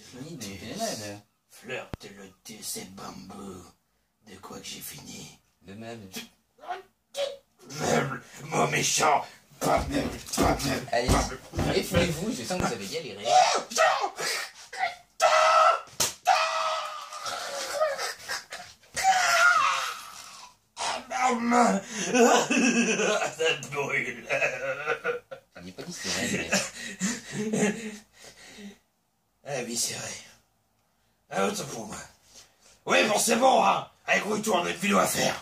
Fini de PNL. Flirte le thé, c'est bambou. De quoi que j'ai fini? De meubles. Meuble, mon méchant. Pas meuble, pas meuble. Allez, effondrez-vous, je sens que vous avez galéré. Ça brûle. Il n'est pas dit c'est vrai, mais... Ah oui, c'est vrai. Ah, autre pour moi. Oui, bon, c'est bon, hein. Allez, grouille-toi, on a une vidéo à faire.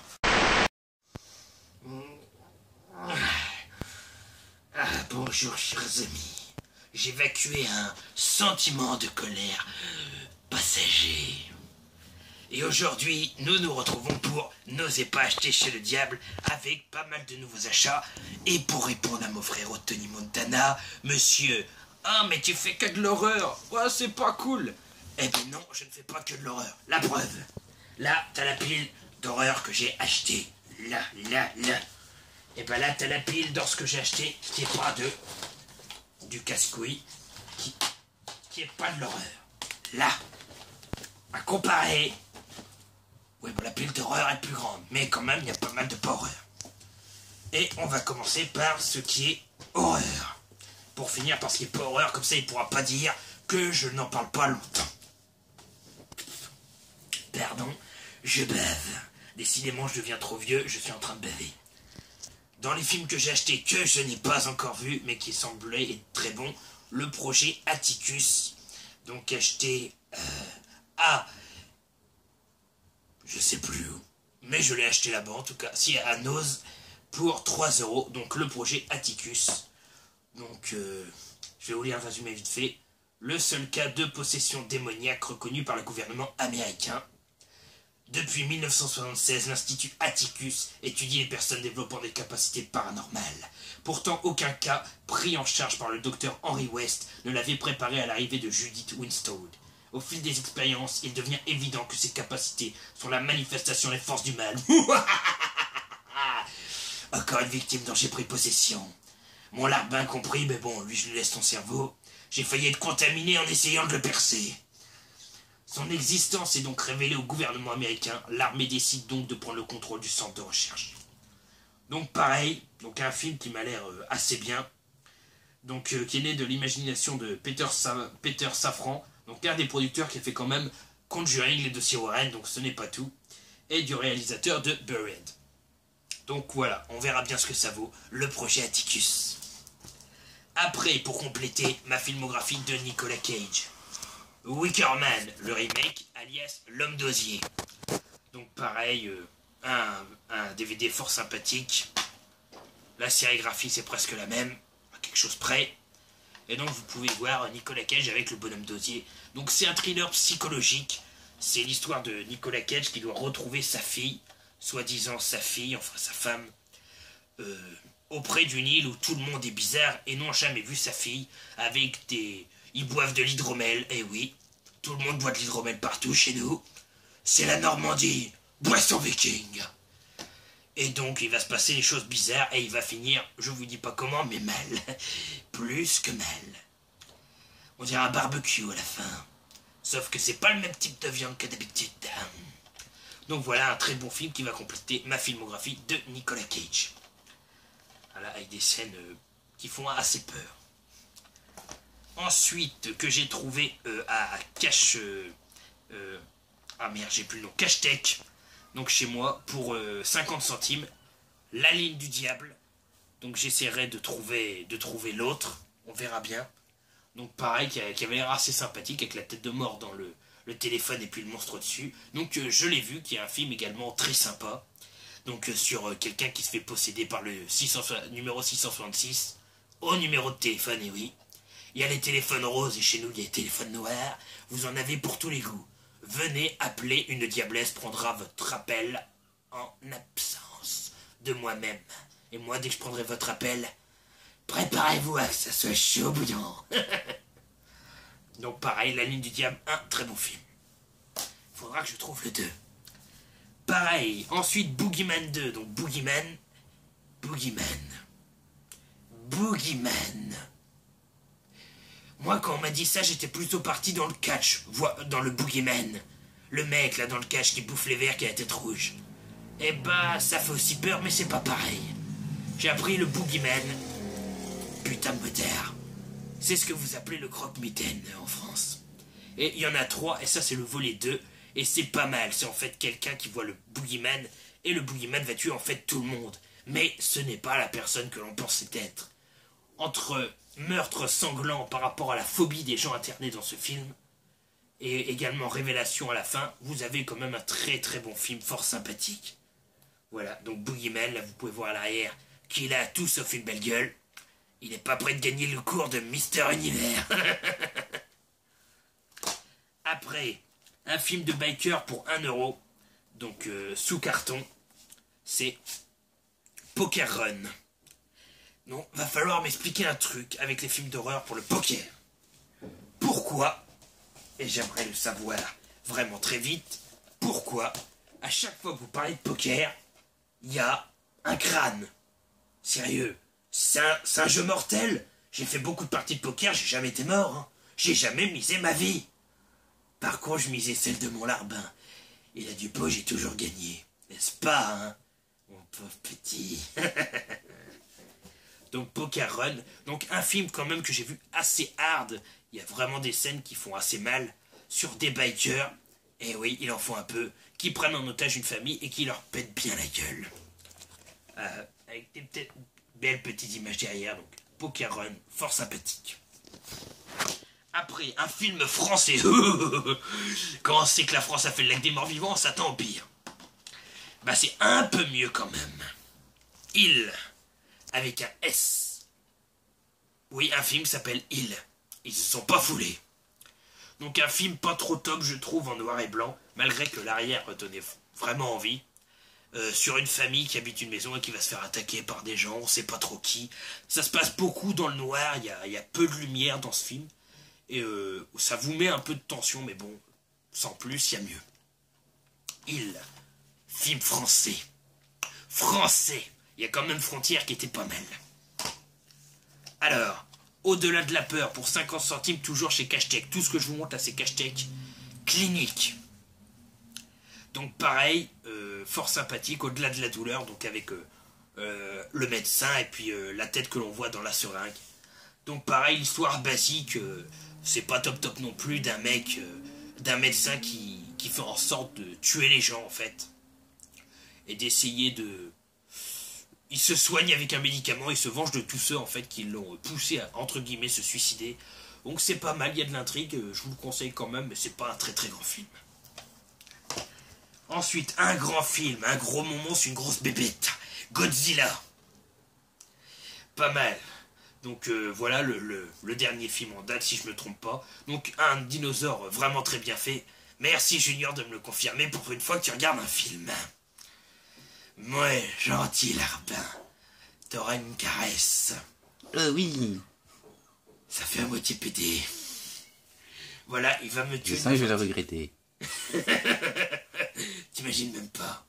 Bonjour, chers amis. J'évacuais un sentiment de colère passager. Et aujourd'hui, nous nous retrouvons pour N'osez pas acheter chez le diable avec pas mal de nouveaux achats. Et pour répondre à mon frère Tony Montana, monsieur... Ah, mais tu fais que de l'horreur. Ouais, c'est pas cool. Eh bien non, je ne fais pas que de l'horreur. La preuve. Là, t'as la pile d'horreur que j'ai achetée. Là. Et ben là, t'as la pile d'or que j'ai acheté qui est pas du casse-couille. Qui est pas de l'horreur. Là. À comparer... Oui, bon, la pile d'horreur est plus grande, mais quand même, il y a pas mal de pas horreur. Et on va commencer par ce qui est horreur. Pour finir par ce qui est pas horreur, comme ça, il pourra pas dire que je n'en parle pas longtemps. Pardon, je bave. Décidément, je deviens trop vieux, je suis en train de baver. Dans les films que j'ai achetés, que je n'ai pas encore vus, mais qui semblaient être très bons, le projet Atticus, donc acheté à... je sais plus où, mais je l'ai acheté là-bas en tout cas, si à Nose, pour 3 €, donc le projet Atticus. Donc, je vais vous lire un résumé vite fait. Le seul cas de possession démoniaque reconnu par le gouvernement américain. Depuis 1976, l'Institut Atticus étudie les personnes développant des capacités paranormales. Pourtant, aucun cas pris en charge par le docteur Henry West ne l'avait préparé à l'arrivée de Judith Winstone. Au fil des expériences, il devient évident que ces capacités sont la manifestation des forces du mal. Encore une victime dont j'ai pris possession. Mon larbin compris, mais bon, lui je lui laisse ton cerveau. J'ai failli être contaminé en essayant de le percer. Son existence est donc révélée au gouvernement américain. L'armée décide donc de prendre le contrôle du centre de recherche. Donc pareil, donc un film qui m'a l'air assez bien. Donc qui est né de l'imagination de Peter Safran. Donc un des producteurs qui a fait quand même Conjuring, les dossiers Warren, donc ce n'est pas tout. Et du réalisateur de Buried. Donc voilà, on verra bien ce que ça vaut, le projet Atticus. Après, pour compléter ma filmographie de Nicolas Cage. Wicker Man, le remake, alias L'Homme d'Osier. Donc pareil, un DVD fort sympathique. La sérigraphie c'est presque la même, à quelque chose près. Et donc vous pouvez voir Nicolas Cage avec le bonhomme d'osier. Donc c'est un thriller psychologique. C'est l'histoire de Nicolas Cage qui doit retrouver sa fille, soi-disant sa fille, enfin sa femme, auprès d'une île où tout le monde est bizarre et n'ont jamais vu sa fille, avec des... Ils boivent de l'hydromel, et oui, tout le monde boit de l'hydromel partout chez nous. C'est la Normandie, boisson viking. Et donc il va se passer des choses bizarres et il va finir, je vous dis pas comment, mais mal. Plus que mal. On dirait un barbecue à la fin. Sauf que c'est pas le même type de viande que d'habitude. Donc voilà un très bon film qui va compléter ma filmographie de Nicolas Cage. Voilà, avec des scènes qui font assez peur. Ensuite, que j'ai trouvé à Cache... ah merde, j'ai plus le nom. Cache-Tech. Donc chez moi, pour 50 centimes, La Ligne du Diable. Donc j'essaierai de trouver l'autre. On verra bien. Donc pareil, qui avait l'air assez sympathique, avec la tête de mort dans le téléphone et puis le monstre dessus. Donc je l'ai vu, qui est un film également très sympa. Donc sur quelqu'un qui se fait posséder par le numéro 666, au numéro de téléphone, et oui. Il y a les téléphones roses et chez nous il y a les téléphones noirs. Vous en avez pour tous les goûts. Venez appeler, une diablesse prendra votre appel en absence de moi-même. Et moi, dès que je prendrai votre appel, préparez-vous à que ça soit chaud bouillant. Donc pareil, La Ligne du Diable, un très bon film. Faudra que je trouve le 2. Pareil, ensuite Boogeyman 2, donc Boogeyman. Moi, quand on m'a dit ça, j'étais plutôt parti dans le catch, dans le boogeyman. Le mec, là, dans le catch, qui bouffe les vers, qui a la tête rouge. Eh bah, ça fait aussi peur, mais c'est pas pareil. J'ai appris le boogeyman. Putain de motard. C'est ce que vous appelez le croque-mitaine en France. Et il y en a 3, et ça c'est le volet 2, et c'est pas mal. C'est en fait quelqu'un qui voit le boogeyman, et le boogeyman va tuer en fait tout le monde. Mais ce n'est pas la personne que l'on pensait être. Entre meurtre sanglant par rapport à la phobie des gens internés dans ce film, et également révélation à la fin, vous avez quand même un très très bon film, fort sympathique. Voilà, donc Boogeyman, là vous pouvez voir à l'arrière, qu'il a tout sauf une belle gueule. Il n'est pas prêt de gagner le cours de Mister Univers. Après, un film de biker pour 1 euro, donc sous carton, c'est Poker Run. Non, va falloir m'expliquer un truc avec les films d'horreur pour le poker. Pourquoi, et j'aimerais le savoir vraiment très vite, pourquoi, à chaque fois que vous parlez de poker, il y a un crâne? Sérieux, c'est un jeu mortel. J'ai fait beaucoup de parties de poker, j'ai jamais été mort. Hein. J'ai jamais misé ma vie. Par contre, je misais celle de mon larbin. Et là, du pot, j'ai toujours gagné. N'est-ce pas, hein, mon pauvre petit? Donc, Poker Run. Donc, un film quand même que j'ai vu assez hard. Il y a vraiment des scènes qui font assez mal. Sur des bikers. Et oui, il en faut un peu. Qui prennent en otage une famille et qui leur pètent bien la gueule. Avec des belles petites images derrière. Donc, Poker Run, fort sympathique. Après, un film français. Quand on sait que la France a fait le lac des morts vivants, on s'attend au pire. Bah, c'est un peu mieux quand même. Il, avec un S. Oui, un film s'appelle Il. Ils se sont pas foulés. Donc un film pas trop top, je trouve, en noir et blanc, malgré que l'arrière donnait vraiment envie. Sur une famille qui habite une maison et qui va se faire attaquer par des gens, on sait pas trop qui. Ça se passe beaucoup dans le noir, il y a peu de lumière dans ce film. Et ça vous met un peu de tension, mais bon, sans plus, il y a mieux. Il, film français. Français. Il y a quand même Frontières qui était pas mal. Alors, Au-delà de la peur, pour 50 centimes, toujours chez Cache-Tech. Tout ce que je vous montre là, c'est Cache-Tech. Clinique. Donc pareil, fort sympathique, au-delà de la douleur, donc avec le médecin et puis la tête que l'on voit dans la seringue. Donc pareil, l'histoire basique, c'est pas top non plus d'un mec, d'un médecin qui fait en sorte de tuer les gens en fait. Et d'essayer de... Il se soigne avec un médicament, il se venge de tous ceux en fait qui l'ont poussé à, entre guillemets, se suicider. Donc c'est pas mal, il y a de l'intrigue, je vous le conseille quand même, mais c'est pas un très très grand film. Ensuite, un grand film, un gros monstre, une grosse bébête. Godzilla. Pas mal. Donc voilà le dernier film en date, si je me trompe pas. Donc un dinosaure vraiment très bien fait. Merci Junior de me le confirmer pour une fois que tu regardes un film. Ouais, gentil larbin. T'auras une caresse. Oui. Ça fait à moitié pété. Voilà, il va me tuer. Je sens que je vais le regretter. T'imagines même pas.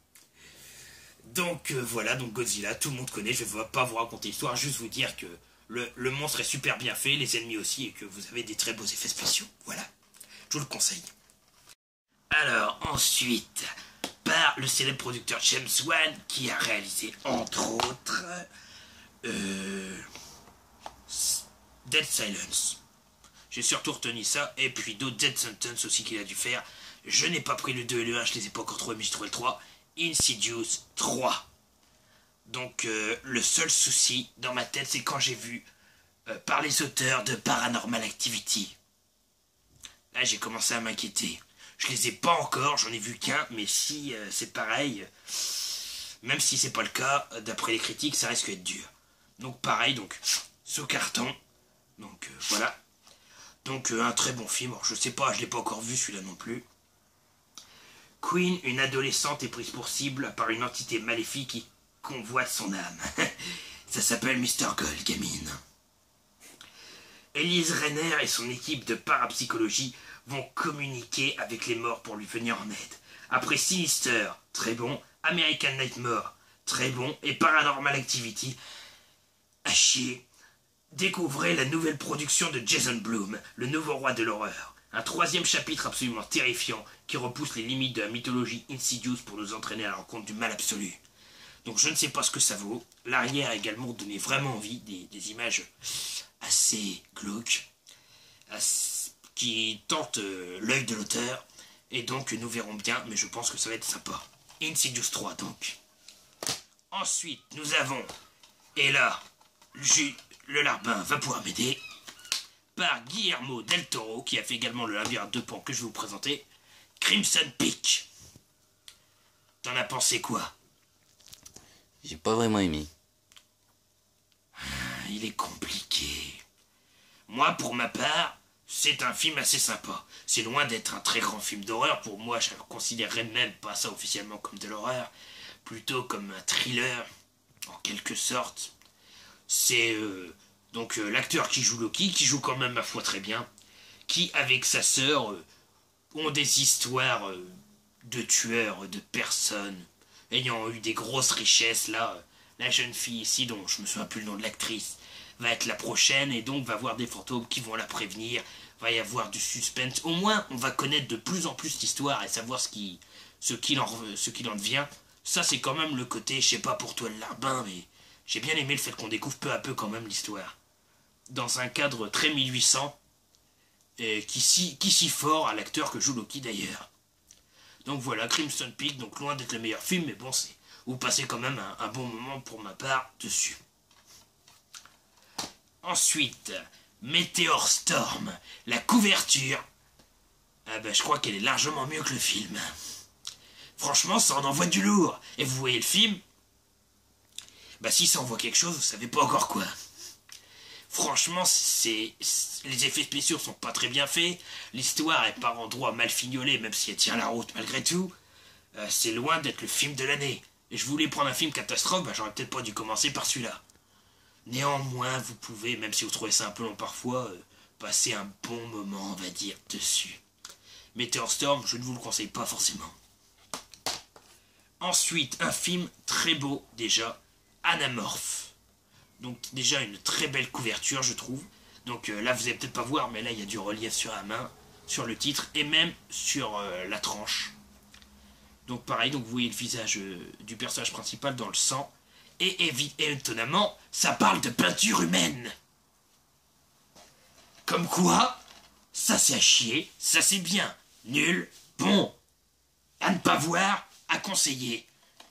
Donc voilà, donc Godzilla, tout le monde connaît, je vais pas vous raconter l'histoire, juste vous dire que le monstre est super bien fait, les ennemis aussi, et que vous avez des très beaux effets spéciaux. Voilà, je vous le conseille. Alors ensuite, par le célèbre producteur James Wan, qui a réalisé entre autres Dead Silence. J'ai surtout retenu ça, et puis d'autres Dead Sentence aussi qu'il a dû faire. Je n'ai pas pris le 2 et le 1, je les ai pas encore trouvés, mais j'ai trouvé le 3. Insidious 3. Donc le seul souci dans ma tête, c'est quand j'ai vu par les auteurs de Paranormal Activity. Là, j'ai commencé à m'inquiéter. Je les ai pas encore, j'en ai vu qu'un, mais si c'est pareil, même si c'est pas le cas, d'après les critiques, ça risque d'être dur. Donc pareil, donc sous carton. Donc voilà. Donc un très bon film. Alors, je sais pas, je l'ai pas encore vu celui-là non plus. Queen, une adolescente, est prise pour cible par une entité maléfique qui convoite son âme. Ça s'appelle Mr. Gold, gamine. Elise Renner et son équipe de parapsychologie vont communiquer avec les morts pour lui venir en aide. Après Sinister, très bon, American Nightmare, très bon, et Paranormal Activity, à chier. découvrez la nouvelle production de Jason Blum, le nouveau roi de l'horreur. Un 3e chapitre absolument terrifiant qui repousse les limites de la mythologie Insidious pour nous entraîner à la rencontre du mal absolu. Donc je ne sais pas ce que ça vaut. L'arrière a également donné vraiment envie, des images assez glauques, qui tentent l'œil de l'auteur. Et donc nous verrons bien, mais je pense que ça va être sympa. Insidious 3 donc. Ensuite nous avons, et là, le larbin va pouvoir m'aider, par Guillermo del Toro, qui a fait également le labyrinthe de Pan que je vais vous présenter, Crimson Peak. T'en as pensé quoi? J'ai pas vraiment aimé. Il est compliqué. Moi, pour ma part, c'est un film assez sympa. C'est loin d'être un très grand film d'horreur. Pour moi, je ne considérerais même pas ça officiellement comme de l'horreur. Plutôt comme un thriller, en quelque sorte. C'est donc l'acteur qui joue Loki, qui joue quand même ma foi très bien, qui, avec sa sœur, ont des histoires de tueurs, de personnes ayant eu des grosses richesses. Là, la jeune fille ici, dont je me souviens plus le nom de l'actrice, va être la prochaine et donc va voir des fantômes qui vont la prévenir. Va y avoir du suspense. Au moins, on va connaître de plus en plus l'histoire et savoir ce qu'il en devient. Ça, c'est quand même le côté, je sais pas pour toi le larbin, mais j'ai bien aimé le fait qu'on découvre peu à peu quand même l'histoire. Dans un cadre très 1800, et qui scie fort à l'acteur que joue Loki d'ailleurs. Donc voilà, Crimson Peak, donc loin d'être le meilleur film, mais bon, vous passez quand même un bon moment pour ma part dessus. Ensuite, Meteor Storm, la couverture. Ah ben, je crois qu'elle est largement mieux que le film. Franchement, ça en envoie du lourd. Et vous voyez le film? Bah si ça envoie quelque chose, vous savez pas encore quoi. Franchement, les effets spéciaux sont pas très bien faits. L'histoire est par endroits mal fignolée, même si elle tient la route malgré tout. C'est loin d'être le film de l'année. Et je voulais prendre un film catastrophe, bah j'aurais peut-être pas dû commencer par celui-là. Néanmoins, vous pouvez, même si vous trouvez ça un peu long parfois, passer un bon moment, on va dire, dessus. Meteor Storm, je ne vous le conseille pas forcément. Ensuite, un film très beau, déjà, Anamorph. Donc déjà une très belle couverture, je trouve. Donc là, vous allez peut-être pas voir, mais là, il y a du relief sur la main, sur le titre, et même sur la tranche. Donc pareil, donc vous voyez le visage du personnage principal dans le sang. Et étonnamment, ça parle de peinture humaine. Comme quoi, ça c'est à chier, ça c'est bien. Nul, bon. À ne pas voir, à conseiller.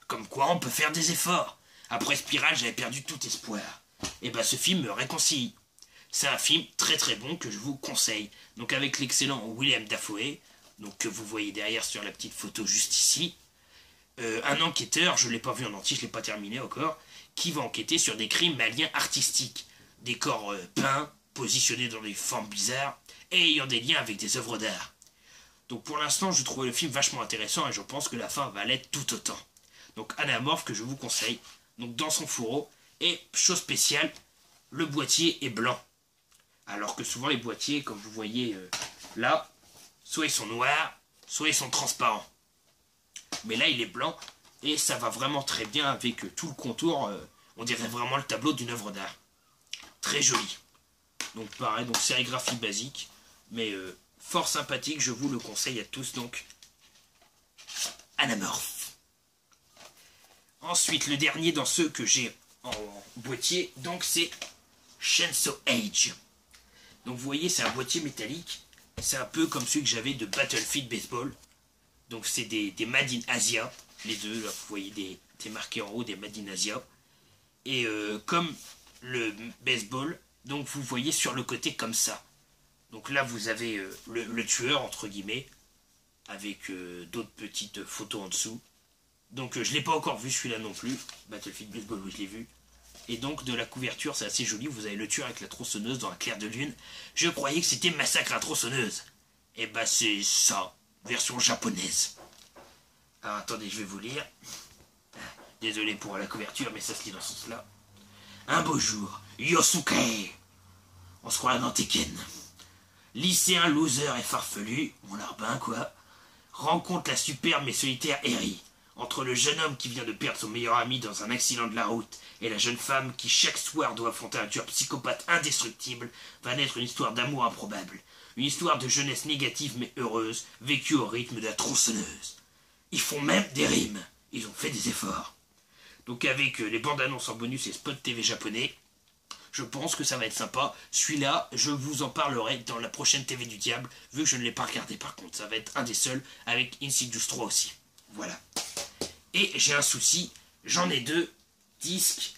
Comme quoi on peut faire des efforts. Après Spiral, j'avais perdu tout espoir. Et bah ce film me réconcilie. C'est un film très très bon que je vous conseille. Donc avec l'excellent William Dafoe, donc que vous voyez derrière sur la petite photo juste ici. Un enquêteur, je ne l'ai pas vu en entier, je ne l'ai pas terminé encore, qui va enquêter sur des crimes maliens artistiques. Des corps peints, positionnés dans des formes bizarres, et ayant des liens avec des œuvres d'art. Donc pour l'instant, je trouvais le film vachement intéressant, et je pense que la fin va l'être tout autant. Donc Anamorph que je vous conseille, donc dans son fourreau, et chose spéciale, le boîtier est blanc. Alors que souvent les boîtiers, comme vous voyez là, soit ils sont noirs, soit ils sont transparents. Mais là il est blanc et ça va vraiment très bien avec tout le contour, on dirait vraiment le tableau d'une œuvre d'art. Très joli. Donc pareil, donc sérigraphie basique, mais fort sympathique, je vous le conseille à tous donc. Anamorph. Ensuite le dernier dans ceux que j'ai en boîtier, donc c'est Chainsaw Age. Donc vous voyez c'est un boîtier métallique, c'est un peu comme celui que j'avais de Battlefield Baseball. Donc c'est des Made in Asia, les deux, là vous voyez des marqués en haut, des Made in Asia. Et comme le baseball, donc vous voyez sur le côté comme ça. Donc là vous avez le tueur entre guillemets, avec d'autres petites photos en dessous. Donc je l'ai pas encore vu celui-là non plus, Battlefield Baseball oui je l'ai vu. Et donc de la couverture c'est assez joli, vous avez le tueur avec la tronçonneuse dans un clair de lune. Je croyais que c'était Massacre à la tronçonneuse. Et bah c'est ça, version japonaise. Alors attendez, je vais vous lire. Désolé pour la couverture, mais ça se lit dans ce sens-là. Un beau jour, Yosuke, on se croit dans Tekken. Lycéen, loser et farfelu, mon larbin quoi, rencontre la superbe mais solitaire Eri. entre le jeune homme qui vient de perdre son meilleur ami dans un accident de la route et la jeune femme qui chaque soir doit affronter un tueur psychopathe indestructible, va naître une histoire d'amour improbable. Une histoire de jeunesse négative mais heureuse, vécue au rythme de la tronçonneuse. Ils font même des rimes. Ils ont fait des efforts. Donc avec les bandes annonces en bonus et spots TV japonais, je pense que ça va être sympa. Celui-là, je vous en parlerai dans la prochaine TV du Diable, vu que je ne l'ai pas regardé par contre. Ça va être un des seuls, avec Insidious 3 aussi. Voilà. Et j'ai un souci, j'en ai 2 disques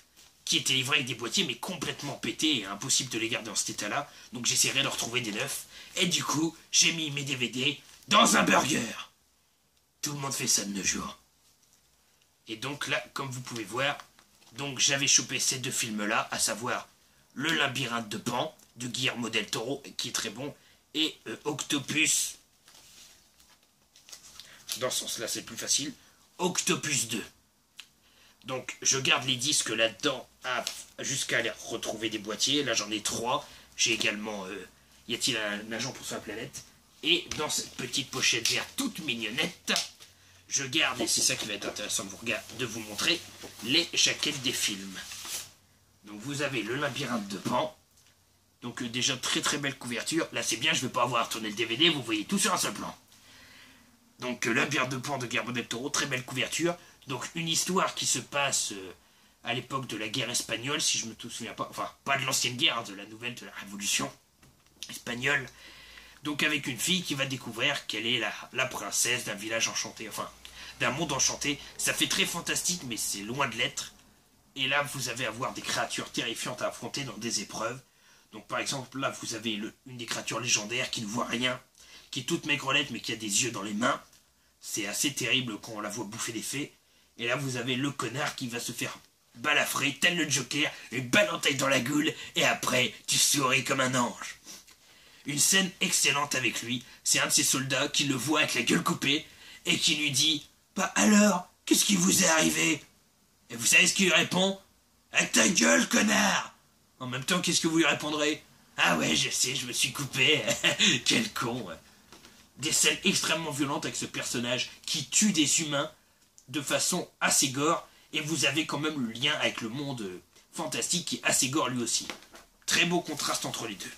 qui étaient livrés avec des boîtiers, mais complètement pétés et impossible de les garder en cet état-là. Donc j'essaierai de retrouver des neufs. Et du coup, j'ai mis mes DVD dans un burger. Tout le monde fait ça de nos jours. Et donc là, comme vous pouvez voir, donc j'avais chopé ces 2 films-là, à savoir Le Labyrinthe de Pan, de Guillermo del Toro, qui est très bon, et Octopus, dans ce sens-là c'est plus facile, Octopus 2. Donc je garde les disques là-dedans jusqu'à aller retrouver des boîtiers. Là j'en ai 3. J'ai également Y a-t-il un agent pour sa planète? Et dans cette petite pochette verte toute mignonnette, je garde, et c'est ça qui va être intéressant de vous montrer, les jaquettes des films. Donc vous avez Le Labyrinthe de Pan. Donc déjà très très belle couverture. Là c'est bien, je ne vais pas avoir à tourner le DVD, vous voyez tout sur un seul plan. Donc Le Labyrinthe de Pan de Guillermo del Toro, très belle couverture. Donc une histoire qui se passe à l'époque de la guerre espagnole, si je me souviens pas, enfin pas de l'ancienne guerre, de la nouvelle, de la révolution espagnole. Donc avec une fille qui va découvrir qu'elle est la princesse d'un village enchanté, enfin d'un monde enchanté. Ça fait très fantastique mais c'est loin de l'être. Et là vous avez à voir des créatures terrifiantes à affronter dans des épreuves. Donc par exemple là vous avez une des créatures légendaires qui ne voit rien, qui est toute maigrelette mais qui a des yeux dans les mains. C'est assez terrible quand on la voit bouffer des fées. Et là vous avez le connard qui va se faire balafrer tel le Joker, une balle en taille dans la goule, et après tu souris comme un ange. Une scène excellente avec lui, c'est un de ses soldats qui le voit avec la gueule coupée et qui lui dit « Bah alors, qu'est-ce qui vous est arrivé ?» Et vous savez ce qu'il lui répond ? « Avec ta gueule, connard !» En même temps, qu'est-ce que vous lui répondrez ? « Ah ouais, je sais, je me suis coupé, quel con !» Des scènes extrêmement violentes avec ce personnage qui tue des humains de façon assez gore, et vous avez quand même le lien avec le monde fantastique qui est assez gore lui aussi. Très beau contraste entre les deux.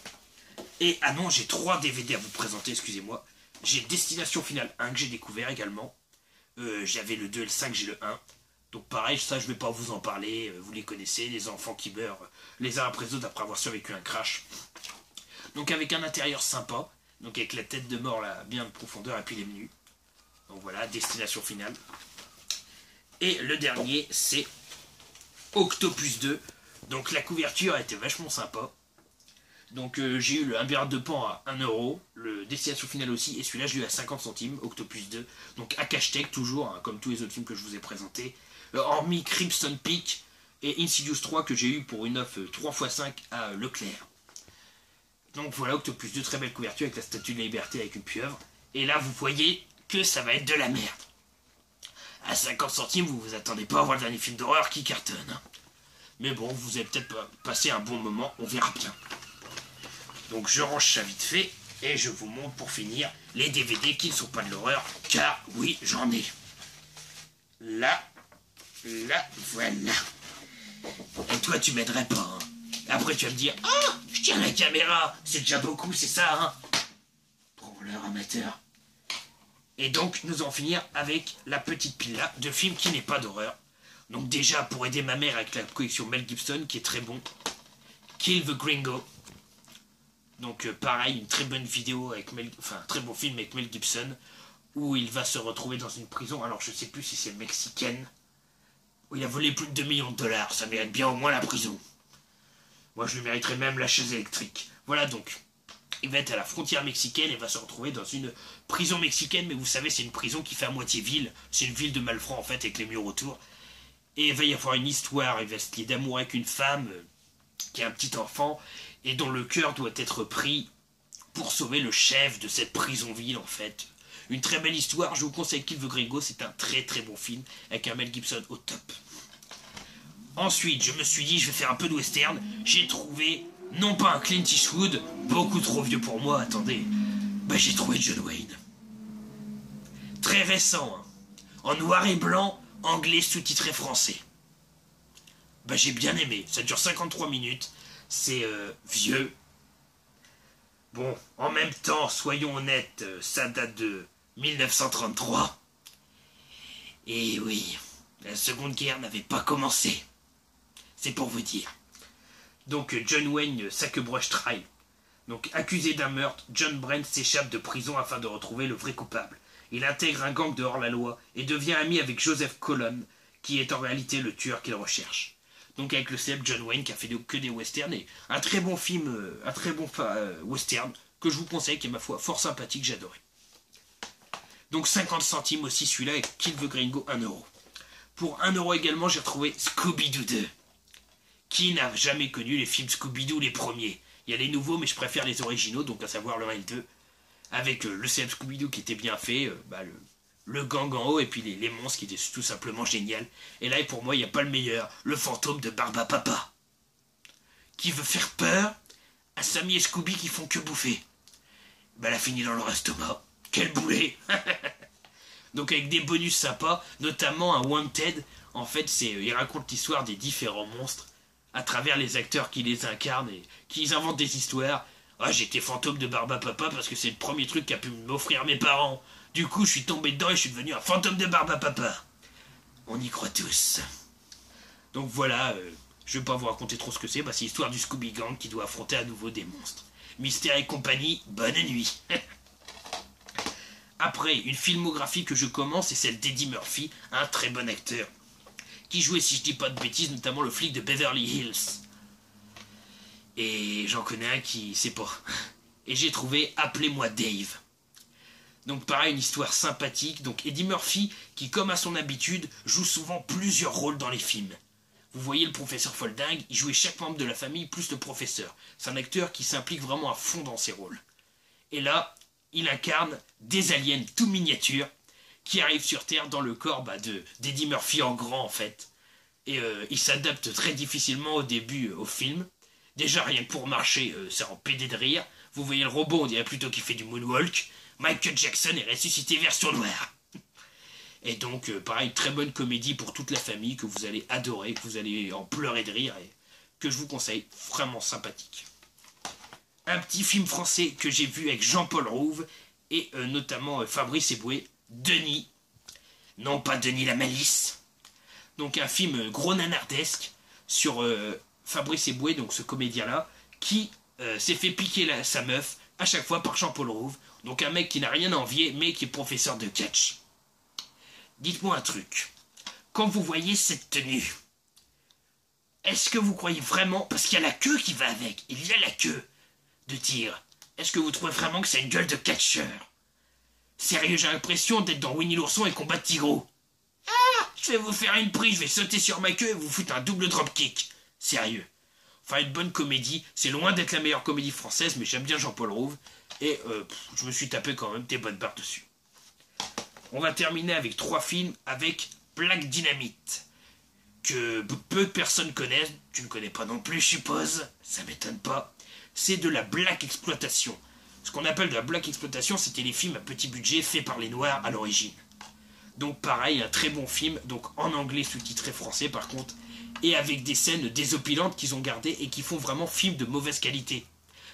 Et ah non, j'ai 3 DVD à vous présenter, excusez-moi. J'ai Destination Finale 1 que j'ai découvert également. J'avais le 2 et le 5, j'ai le 1. Donc pareil, ça je vais pas vous en parler, vous les connaissez, les enfants qui meurent les uns après les autres après avoir survécu à un crash. Donc avec un intérieur sympa, donc avec la tête de mort là, bien de profondeur et puis les menus. Donc voilà, Destination Finale. Et le dernier, c'est Octopus 2. Donc la couverture a été vachement sympa. Donc j'ai eu le Labyrinthe de Pan à 1€, le Destination Finale aussi, et celui-là je l'ai eu à 50 centimes, Octopus 2. Donc à Hashtag toujours, hein, comme tous les autres films que je vous ai présentés. Hormis Crimson Peak et Insidious 3 que j'ai eu pour une offre 3x5 à Leclerc. Donc voilà, Octopus 2, très belle couverture avec la Statue de la Liberté avec une pieuvre. Et là vous voyez que ça va être de la merde. À 50 centimes, vous vous attendez pas à voir le dernier film d'horreur qui cartonne. Hein. Mais bon, vous avez peut-être passé un bon moment, on verra bien. Donc je range ça vite fait, et je vous montre pour finir les DVD qui ne sont pas de l'horreur, car oui, j'en ai. Là, voilà. Et toi, tu m'aiderais pas, hein. Après, tu vas me dire, « Ah, je tiens la caméra, c'est déjà beaucoup, c'est ça, hein ?» Branleur amateur. Et donc, nous allons finir avec la petite pile là, de films qui n'est pas d'horreur. Donc déjà, pour aider ma mère avec la collection Mel Gibson, qui est très bon, Kill the Gringo. Donc pareil, une très bonne vidéo avec un très bon film avec Mel Gibson, où il va se retrouver dans une prison, alors je sais plus si c'est mexicaine, où il a volé plus de 2 millions de dollars, ça mérite bien au moins la prison. Moi je lui mériterais même la chaise électrique. Voilà donc, il va être à la frontière mexicaine et va se retrouver dans une prison mexicaine, mais vous savez c'est une prison qui fait à moitié ville, c'est une ville de malfrats en fait avec les murs autour. Et il va y avoir une histoire, il va se lier d'amour avec une femme qui a un petit enfant, et dont le cœur doit être pris pour sauver le chef de cette prison-ville en fait. Une très belle histoire, je vous conseille Kill the Gringo, c'est un très très bon film, avec un Mel Gibson au top. Ensuite, je me suis dit, je vais faire un peu de western, j'ai trouvé, non pas un Clint Eastwood, beaucoup trop vieux pour moi, attendez, j'ai trouvé John Wayne. Très récent, hein. en noir et blanc, anglais sous-titré français. Bah j'ai bien aimé, ça dure 53 minutes, c'est vieux. Bon, en même temps, soyons honnêtes, ça date de 1933. Et oui, la Seconde Guerre n'avait pas commencé. C'est pour vous dire. Donc John Wayne Sackbrush Trial. Donc accusé d'un meurtre, John Brent s'échappe de prison afin de retrouver le vrai coupable. Il intègre un gang de hors-la-loi et devient ami avec Joseph Colon, qui est en réalité le tueur qu'il recherche. Donc avec le célèbre John Wayne qui a fait que des westerns et un très bon film, un très bon western que je vous conseille, qui est ma foi fort sympathique, j'adorais. Donc 50 centimes aussi celui-là et Kill the Gringo 1 €. Pour 1 € également j'ai retrouvé Scooby-Doo 2. Qui n'a jamais connu les films Scooby-Doo les premiers? Il y a les nouveaux mais je préfère les originaux, donc à savoir le 1 et le 2. Avec le célèbre Scooby-Doo qui était bien fait, le gang en haut et puis les monstres qui étaient tout simplement génial. Et là pour moi il n'y a pas le meilleur, le fantôme de Barbapapa. Qui veut faire peur à Sammy et Scooby qui font que bouffer. Elle a fini dans leur estomac. Quel boulet. Donc avec des bonus sympas, notamment un Wanted. En fait, il raconte l'histoire des différents monstres à travers les acteurs qui les incarnent et qui inventent des histoires. Ah, j'étais fantôme de Barbapapa parce que c'est le premier truc qu'a pu m'offrir mes parents. Du coup, je suis tombé dedans et je suis devenu un fantôme de Barbapapa. On y croit tous. Donc voilà, je vais pas vous raconter trop ce que c'est. C'est l'histoire du Scooby Gang qui doit affronter à nouveau des monstres. Mystère et compagnie, bonne nuit. Après, une filmographie que je commence, c'est celle d'Eddie Murphy, un très bon acteur, qui jouait, si je dis pas de bêtises, notamment le flic de Beverly Hills. Et j'en connais un qui sait pas. Et j'ai trouvé Appelez-moi Dave. Donc pareil, une histoire sympathique. Donc Eddie Murphy, qui comme à son habitude, joue souvent plusieurs rôles dans les films. Vous voyez le professeur Folding, il jouait chaque membre de la famille plus le professeur. C'est un acteur qui s'implique vraiment à fond dans ses rôles. Et là, il incarne des aliens tout miniatures qui arrivent sur Terre dans le corps d'Eddie Murphy en grand en fait. Et il s'adapte très difficilement au début au film. Déjà rien que pour marcher, c'est en pédé de rire. Vous voyez le robot, on dirait plutôt qu'il fait du moonwalk. Michael Jackson est ressuscité version noire. Et donc, pareil, très bonne comédie pour toute la famille que vous allez adorer, que vous allez en pleurer de rire et que je vous conseille, vraiment sympathique. Un petit film français que j'ai vu avec Jean-Paul Rouve et notamment Fabrice Eboué, Denis. Non, pas Denis la Malice. Donc un film gros nanardesque sur Fabrice Eboué, donc ce comédien-là, qui s'est fait piquer sa meuf à chaque fois par Jean-Paul Rouve. Donc un mec qui n'a rien à envier, mais qui est professeur de catch. Dites-moi un truc. Quand vous voyez cette tenue, est-ce que vous croyez vraiment, parce qu'il y a la queue qui va avec, il y a la queue de tir, est-ce que vous trouvez vraiment que c'est une gueule de catcheur? Sérieux, j'ai l'impression d'être dans Winnie l'ourson et combat de Tigreau. Ah, je vais vous faire une prise, je vais sauter sur ma queue et vous foutre un double dropkick. Sérieux. Enfin, une bonne comédie, c'est loin d'être la meilleure comédie française, mais j'aime bien Jean-Paul Rouve, et je me suis tapé quand même des bonnes barres dessus. On va terminer avec 3 films avec Black Dynamite, que peu de personnes connaissent, tu ne connais pas non plus je suppose, ça m'étonne pas. C'est de la black exploitation. Ce qu'on appelle de la black exploitation, c'était les films à petit budget faits par les Noirs à l'origine. Donc pareil, un très bon film, donc en anglais sous-titré français par contre, et avec des scènes désopilantes qu'ils ont gardées et qui font vraiment film de mauvaise qualité.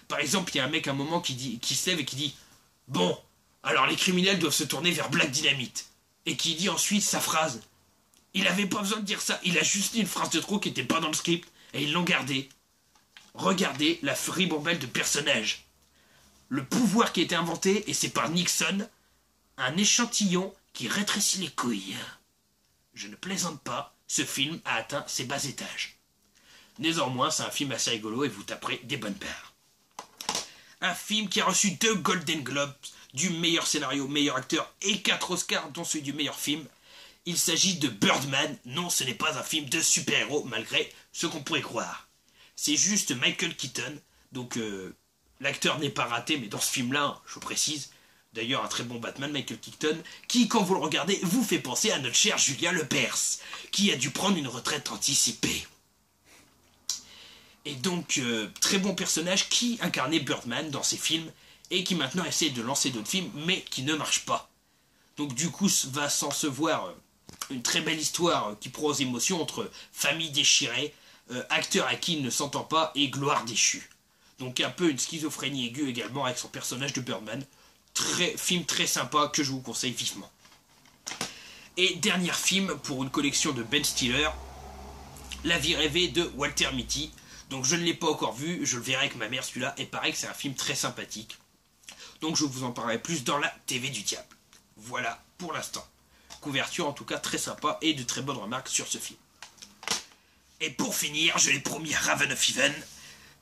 Par exemple, il y a un mec à un moment qui se lève et qui dit « Bon, alors les criminels doivent se tourner vers Black Dynamite. » Et qui dit ensuite sa phrase. Il avait pas besoin de dire ça, il a juste dit une phrase de trop qui n'était pas dans le script, et ils l'ont gardée. Regardez la ribambelle de personnages. Le pouvoir qui a été inventé, et c'est par Nixon, un échantillon qui rétrécit les couilles. Je ne plaisante pas, ce film a atteint ses bas étages. Néanmoins, c'est un film assez rigolo et vous taperez des bonnes paires. Un film qui a reçu 2 Golden Globes, du meilleur scénario, meilleur acteur et 4 Oscars, dont celui du meilleur film. Il s'agit de Birdman. Non, ce n'est pas un film de super-héros, malgré ce qu'on pourrait croire. C'est juste Michael Keaton, donc l'acteur n'est pas raté, mais dans ce film-là, je précise, d'ailleurs un très bon Batman, Michael Keaton, qui, quand vous le regardez, vous fait penser à notre cher Julien Lepers, qui a dû prendre une retraite anticipée. Et donc, très bon personnage qui incarnait Birdman dans ses films, et qui maintenant essaie de lancer d'autres films, mais qui ne marchent pas. Donc du coup, va s'ensevoir une très belle histoire qui prend aux émotions entre famille déchirée, acteur à qui il ne s'entend pas et gloire déchue. Donc un peu une schizophrénie aiguë également avec son personnage de Birdman. Film très sympa que je vous conseille vivement. Et dernier film pour une collection de Ben Stiller, La vie rêvée de Walter Mitty. Donc je ne l'ai pas encore vu, je le verrai avec ma mère celui-là, et pareil que c'est un film très sympathique. Donc je vous en parlerai plus dans la TV du diable. Voilà pour l'instant. Couverture en tout cas très sympa et de très bonnes remarques sur ce film. Et pour finir, je l'ai promis à Raven of Heaven.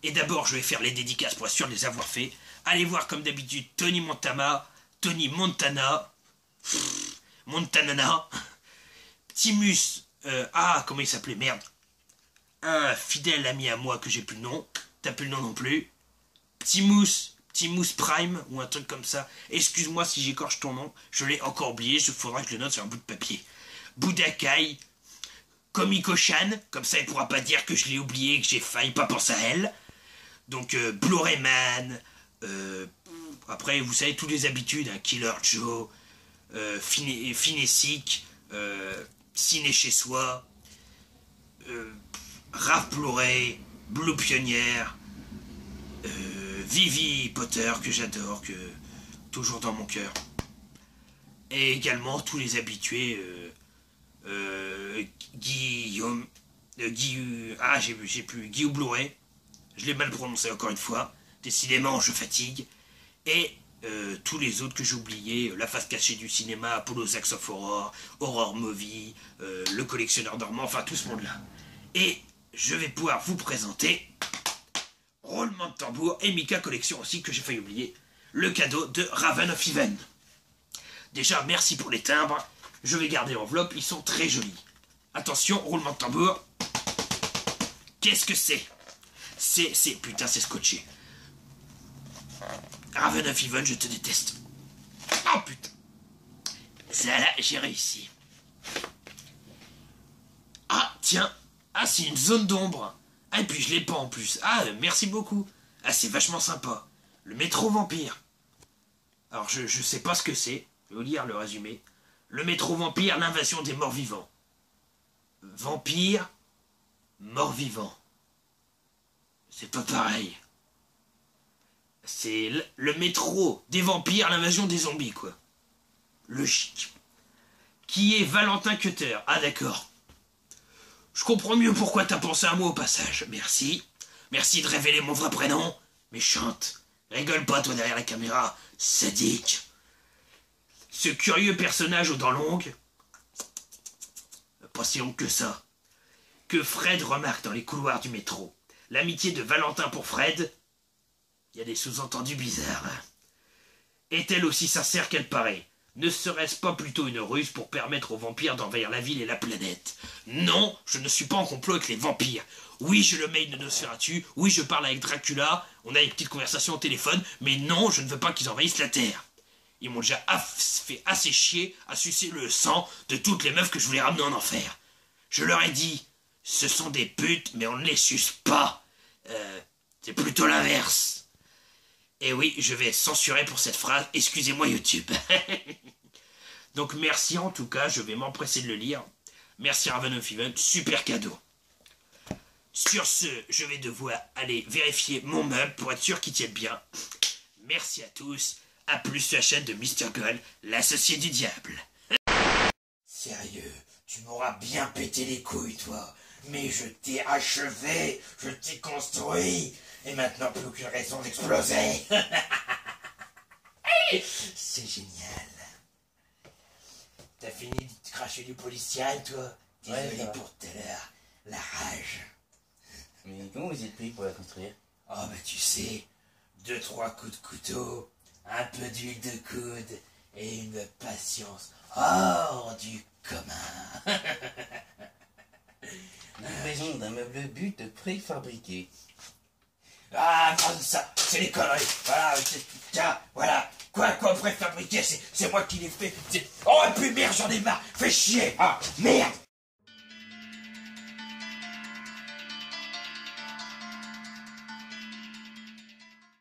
Et d'abord je vais faire les dédicaces pour être sûr de les avoir fait. Allez voir comme d'habitude Tony Montana, Timus, comment il s'appelait, merde. Un fidèle ami à moi que j'ai plus le nom, t'as plus le nom non plus. Timus Prime, ou un truc comme ça. Excuse-moi si j'écorche ton nom, je l'ai encore oublié, il faudra que je le note sur un bout de papier. Budakai, Komiko-chan, comme ça il pourra pas dire que je l'ai oublié, que j'ai failli pas penser à elle. Donc Blu-ray Man, après vous savez toutes les habitudes, hein, Killer Joe, Finésic, Ciné chez soi, Raph Blu-ray, Blue Pionnière, Vivi Potter que j'adore, que toujours dans mon cœur, et également tous les habitués, Guillaume, Guillaume Blu-ray, je l'ai mal prononcé encore une fois, décidément je fatigue, et tous les autres que j'ai oubliés, La face cachée du cinéma, Apollo Zax of Horror, Horror Movie, Le collectionneur dormant, enfin tout ce monde-là. Et je vais pouvoir vous présenter, roulement de tambour, et Mika Collection aussi, que j'ai failli oublier, le cadeau de Raven of Heaven. Déjà, merci pour les timbres, je vais garder l'enveloppe, ils sont très jolis. Attention, roulement de tambour. Qu'est-ce que c'est? Putain, c'est scotché. Raven of Heaven, je te déteste. Oh putain. Ça là, j'ai réussi. Ah, tiens. Ah, c'est une zone d'ombre. Ah, et puis je l'ai pas en plus. Ah, merci beaucoup. Ah, c'est vachement sympa. Le métro vampire. Alors, je sais pas ce que c'est. Je vais vous lire le résumé. Le métro vampire, l'invasion des morts vivants. Vampire, mort vivant. C'est pas pareil. C'est le métro des vampires, l'invasion des zombies, quoi. Logique. Qui est Valentin Cutter? Ah, d'accord. Je comprends mieux pourquoi t'as pensé à moi au passage. Merci. Merci de révéler mon vrai prénom. Méchante. Rigole pas, toi, derrière la caméra. Sadique. Ce curieux personnage aux dents longues, pas si long que ça, que Fred remarque dans les couloirs du métro. L'amitié de Valentin pour Fred, il y a des sous-entendus bizarres. Est-elle aussi sincère qu'elle paraît? Ne serait-ce pas plutôt une ruse pour permettre aux vampires d'envahir la ville et la planète? Non, je ne suis pas en complot avec les vampires. Oui, je le mail de Nosferatu, oui, je parle avec Dracula, on a une petite conversation au téléphone, mais non, je ne veux pas qu'ils envahissent la Terre. Ils m'ont déjà fait assez chier à sucer le sang de toutes les meufs que je voulais ramener en enfer. Je leur ai dit, ce sont des putes, mais on ne les suce pas. C'est plutôt l'inverse. Et oui, je vais censurer pour cette phrase, excusez-moi YouTube. Donc merci en tout cas, je vais m'empresser de le lire. Merci Raven of Heaven, super cadeau. Sur ce, je vais devoir aller vérifier mon meuble pour être sûr qu'il tienne bien. Merci à tous. A plus sur la chaîne de Mr. Gold, l'associé du diable. Sérieux, tu m'auras bien pété les couilles, toi. Mais je t'ai achevé, je t'ai construit, et maintenant plus aucune raison d'exploser. C'est génial. T'as fini de cracher du policial, toi? Désolé pour tout à l'heure, la rage. Mais comment vous êtes pris pour la construire? Oh bah tu sais, 2-3 coups de couteau, un peu d'huile de coude et une patience hors du commun. Livraison d'un meuble but préfabriqué. Ah, ça, c'est les conneries. Voilà, tiens, voilà. Quoi, préfabriqué, c'est moi qui l'ai fait. Oh, et puis merde, j'en ai marre. Fais chier. Ah, merde.